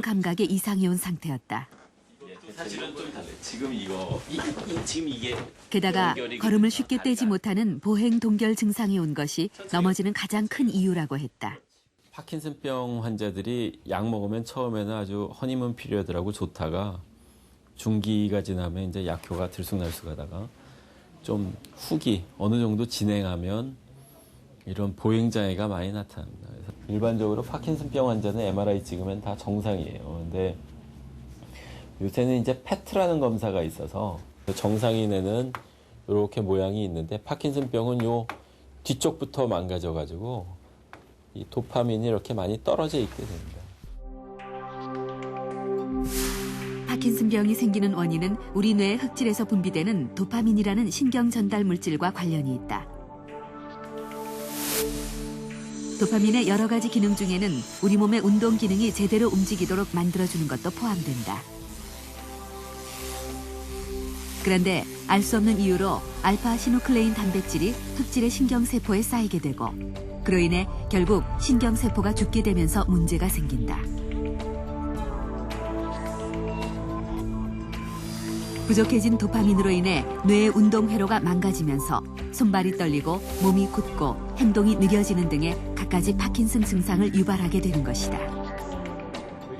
감각에 이상이 온 상태였다. 사실은 좀 달라요. 지금 지금 이게 게다가 걸음을 쉽게 떼지 못하는 보행 동결 증상이 온 것이 넘어지는 가장 큰 이유라고 했다. 파킨슨병 환자들이 약 먹으면 처음에는 아주 허니문 피리어드라고 좋다가 중기가 지나면 이제 약효가 들쑥날쑥하다가 좀 후기 어느 정도 진행하면 이런 보행 장애가 많이 나타납니다. 그래서 일반적으로 파킨슨병 환자는 MRI 찍으면 다 정상이에요. 근데 요새는 이제 페트라는 검사가 있어서 정상인에는 이렇게 모양이 있는데 파킨슨병은 요 뒤쪽부터 망가져가지고 이 도파민이 이렇게 많이 떨어져 있게 됩니다. 파킨슨병이 생기는 원인은 우리 뇌의 흑질에서 분비되는 도파민이라는 신경 전달 물질과 관련이 있다. 도파민의 여러 가지 기능 중에는 우리 몸의 운동 기능이 제대로 움직이도록 만들어주는 것도 포함된다. 그런데 알 수 없는 이유로 알파-시누클레인 단백질이 흑질의 신경세포에 쌓이게 되고 그로 인해 결국 신경세포가 죽게 되면서 문제가 생긴다. 부족해진 도파민으로 인해 뇌의 운동 회로가 망가지면서 손발이 떨리고 몸이 굳고 행동이 느려지는 등의 갖가지 파킨슨 증상을 유발하게 되는 것이다.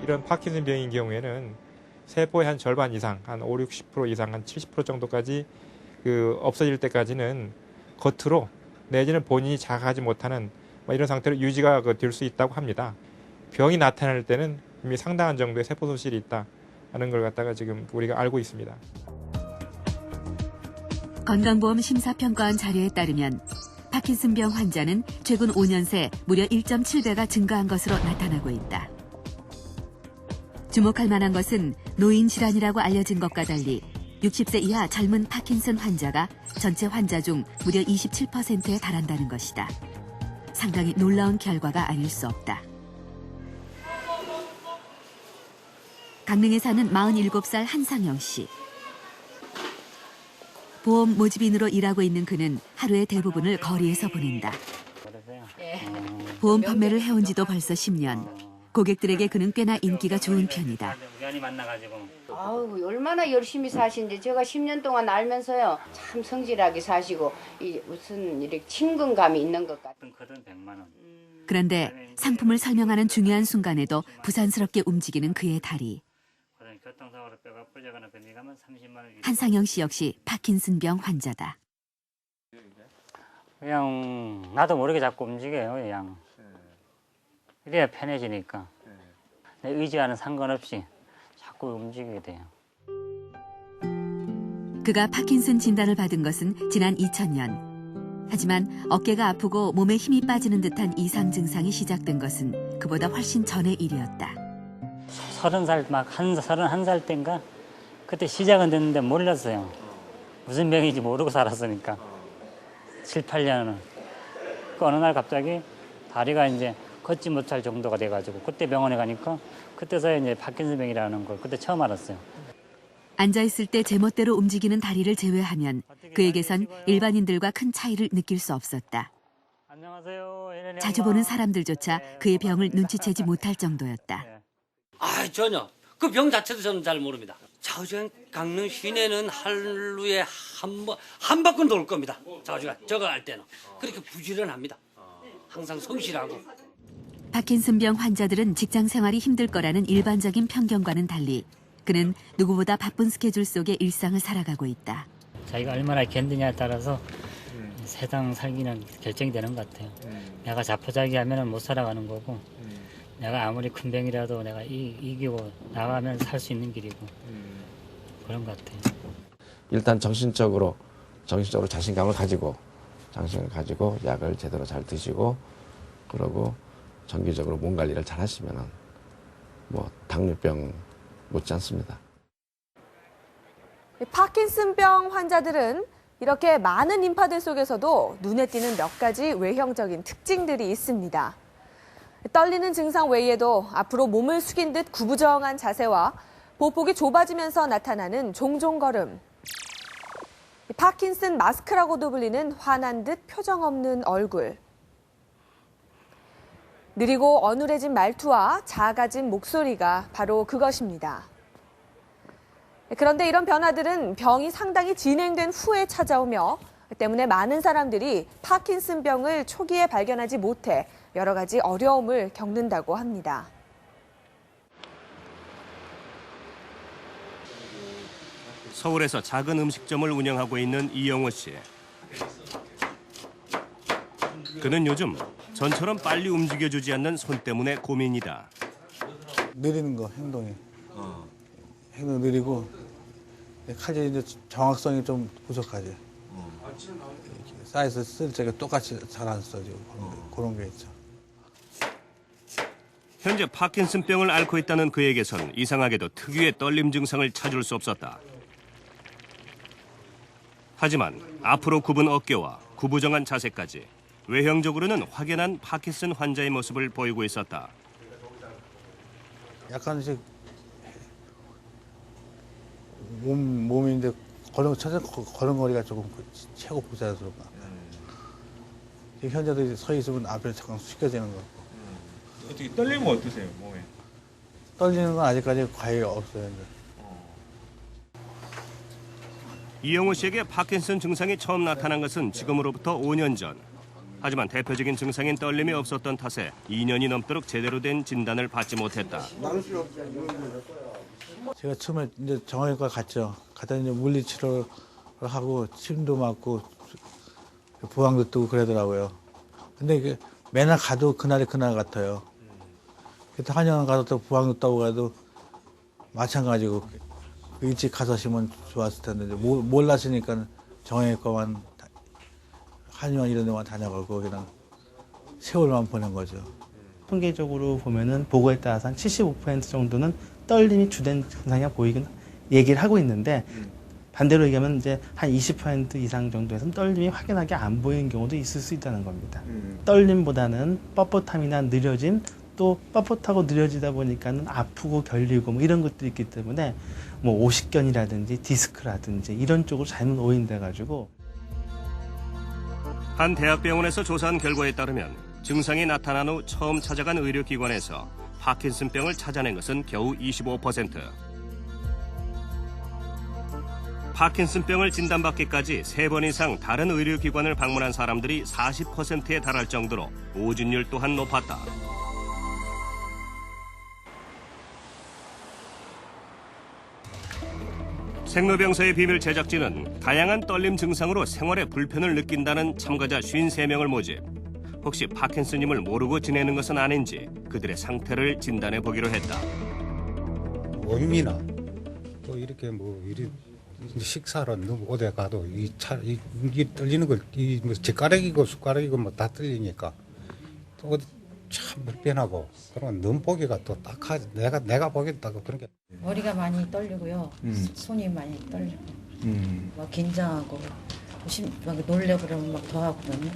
이런 파킨슨병인 경우에는 세포의 한 절반 이상, 한 5, 60% 이상, 한 70% 정도까지 없어질 때까지는 겉으로 내지는 본인이 자각하지 못하는 이런 상태로 유지가 될 수 있다고 합니다. 병이 나타날 때는 이미 상당한 정도의 세포 소실이 있다는 걸 갖다가 지금 우리가 알고 있습니다. 건강보험 심사평가원 자료에 따르면 파킨슨병 환자는 최근 5년 새 무려 1.7배가 증가한 것으로 나타나고 있다. 주목할 만한 것은 노인 질환이라고 알려진 것과 달리 60세 이하 젊은 파킨슨 환자가 전체 환자 중 무려 27%에 달한다는 것이다. 상당히 놀라운 결과가 아닐 수 없다. 강릉에 사는 47살 한상영 씨. 보험 모집인으로 일하고 있는 그는 하루의 대부분을 거리에서 보낸다. 보험 판매를 해온 지도 벌써 10년. 고객들에게 그는 꽤나 인기가 좋은 편이다. 아우, 얼마나 열심히 사시는지 제가 10년 동안 알면서요. 참 성실하게 사시고 무슨 이렇게 친근감이 있는 것 같아요. 그런데 상품을 설명하는 중요한 순간에도 부산스럽게 움직이는 그의 다리. 한상영 씨 역시 파킨슨병 환자다. 그냥 나도 모르게 자꾸 움직여요. 그냥. 이래야 편해지니까. 내 의지와는 상관없이 자꾸 움직이게 돼요. 그가 파킨슨 진단을 받은 것은 지난 2000년. 하지만 어깨가 아프고 몸에 힘이 빠지는 듯한 이상 증상이 시작된 것은 그보다 훨씬 전의 일이었다. 31살 때인가 그때 시작은 됐는데 몰랐어요. 무슨 병인지 모르고 살았으니까. 7, 8년은. 그 어느 날 갑자기 다리가 이제 걷지 못할 정도가 돼가지고 그때 병원에 가니까 그때서야 이제 파킨슨병이라는 걸 그때 처음 알았어요. 앉아있을 때 제멋대로 움직이는 다리를 제외하면 그에게선 일반인들과 큰 차이를 느낄 수 없었다. 안녕하세요. 자주 보는 사람들조차 그의 병을 눈치채지 못할 정도였다. 전혀. 그 병 자체도 저는 잘 모릅니다. 좌우지간 강릉 시내는 하루에 한 바퀴 돌 겁니다. 좌우지간 저거 할 때는. 그렇게 부지런합니다. 항상 성실하고. 파킨슨병 환자들은 직장 생활이 힘들 거라는 일반적인 편견과는 달리 그는 누구보다 바쁜 스케줄 속에 일상을 살아가고 있다. 자기가 얼마나 견디냐에 따라서 세상 살기는 결정이 되는 것 같아요. 내가 자포자기하면 못 살아가는 거고 내가 아무리 큰 병이라도 내가 이기고 나가면 살 수 있는 길이고 그런 것 같아요. 일단 정신적으로 자신감을 가지고 약을 제대로 잘 드시고 그러고 정기적으로 몸 관리를 잘 하시면은 당뇨병 못지 않습니다. 파킨슨병 환자들은 이렇게 많은 인파들 속에서도 눈에 띄는 몇 가지 외형적인 특징들이 있습니다. 떨리는 증상 외에도 앞으로 몸을 숙인 듯 구부정한 자세와 보폭이 좁아지면서 나타나는 종종걸음. 파킨슨 마스크라고도 불리는 화난 듯 표정 없는 얼굴. 느리고 어눌해진 말투와 작아진 목소리가 바로 그것입니다. 그런데 이런 변화들은 병이 상당히 진행된 후에 찾아오며 때문에 많은 사람들이 파킨슨병을 초기에 발견하지 못해 여러 가지 어려움을 겪는다고 합니다. 서울에서 작은 음식점을 운영하고 있는 이영호 씨. 그는 요즘 전처럼 빨리 움직여주지 않는 손 때문에 고민이다. 느리는 거, 행동이. 행동 느리고 칼질이 이제 정확성이 좀 부족하지. 사이즈 쓸 적에 똑같이 잘 안 써지고 그런 게 있죠. 현재 파킨슨병을 앓고 있다는 그에게선 이상하게도 특유의 떨림 증상을 찾을 수 없었다. 하지만 앞으로 굽은 어깨와 구부정한 자세까지 외형적으로는 확연한 파킨슨 환자의 모습을 보이고 있었다. 약간씩 몸이 이제 걸음걸이가 조금 최고 부자연스럽다. 현재도 서 있으면 앞에 잠깐 숙여지는 거. 어떻게 떨리면 어떠세요, 몸에? 떨리는 건 아직까지 거의 없어요. 이영호 씨에게 파킨슨 증상이 처음 나타난 것은 지금으로부터 5년 전. 하지만 대표적인 증상인 떨림이 없었던 탓에 2년이 넘도록 제대로 된 진단을 받지 못했다. 제가 처음에 이제 정형외과 갔죠. 갔다 이제 물리치료를 하고 침도 맞고 부항도 뜨고 그러더라고요. 근데 이게 맨날 가도 그날이 그날 같아요. 그때 한의원 가서 또 부항도 따고 가도 마찬가지고 일찍 가서 시면 좋았을 텐데 몰랐으니까 정형외과만 한의원 이런 데만 다녀가고 그냥 세월만 보낸 거죠. 통계적으로 보면은 보고에 따라서 한 75% 정도는 떨림이 주된 증상이 보이긴 얘기를 하고 있는데 반대로 얘기하면 이제 한 20% 이상 정도에서는 떨림이 확연하게 안 보이는 경우도 있을 수 있다는 겁니다. 떨림보다는 뻣뻣함이나 느려짐 또 뻣뻣하고 느려지다 보니까는 아프고 결리고 뭐 이런 것들이 있기 때문에 뭐 오십견이라든지 디스크라든지 이런 쪽으로 잘못 오인돼 가지고 한 대학병원에서 조사한 결과에 따르면 증상이 나타난 후 처음 찾아간 의료기관에서 파킨슨병을 찾아낸 것은 겨우 25%. 파킨슨병을 진단받기까지 3번 이상 다른 의료기관을 방문한 사람들이 40%에 달할 정도로 오진율 또한 높았다. 생로병사의 비밀 제작진은 다양한 떨림 증상으로 생활에 불편을 느낀다는 참가자 53명을 모집. 혹시 파킨슨임을 모르고 지내는 것은 아닌지 그들의 상태를 진단해 보기로 했다. 모임이나 또 이렇게 뭐 이리 식사를 너무 오래 가도 이 떨리는 걸 이 뭐 젓가락이고 숟가락이고 뭐 다 떨리니까 또 참 불편하고 그러면 너무 보기가 또 딱하지. 내가 보기도 딱 그런 게 머리가 많이 떨리고요. 손이 많이 떨리고 막 긴장하고 막 놀려 그러면 막 더 하거든요.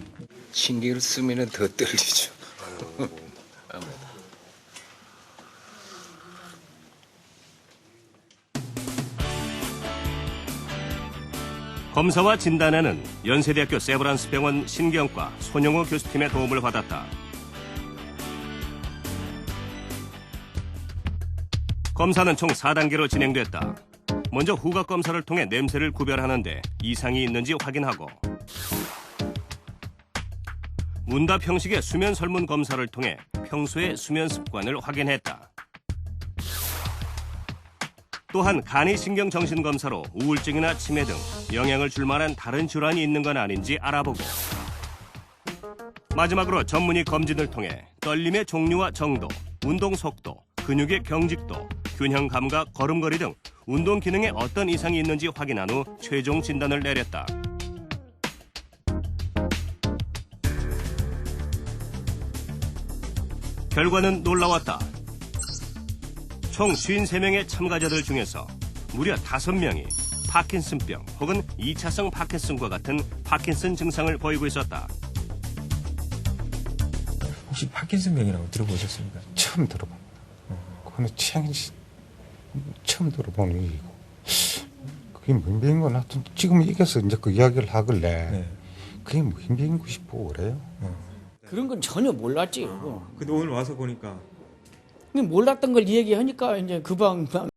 신경을 쓰면 더 떨리죠. 검사와 진단에는 연세대학교 세브란스 병원 신경과 손영호 교수팀의 도움을 받았다. 검사는 총 4단계로 진행됐다. 먼저 후각 검사를 통해 냄새를 구별하는데 이상이 있는지 확인하고 문답 형식의 수면 설문 검사를 통해 평소의 수면 습관을 확인했다. 또한 간이신경정신검사로 우울증이나 치매 등 영향을 줄 만한 다른 질환이 있는 건 아닌지 알아보고 마지막으로 전문의 검진을 통해 떨림의 종류와 정도, 운동 속도, 근육의 경직도, 균형 감각, 걸음걸이 등 운동 기능에 어떤 이상이 있는지 확인한 후 최종 진단을 내렸다. 결과는 놀라웠다. 총 53명의 참가자들 중에서 무려 5명이 파킨슨병 혹은 2차성 파킨슨과 같은 파킨슨 증상을 보이고 있었다. 혹시 파킨슨병이라고 들어보셨습니까? 처음 들어봅니다. 그거는 처음 들어보는 얘기고 그게 뭔 병인 건 하여튼 지금 이겨서 이제 그 이야기를 하길래 그게 뭔 병인고 싶고 그래요. 그런 건 전혀 몰랐지요. 근데 오늘 와서 보니까 몰랐던 걸 얘기하니까 이제 그 방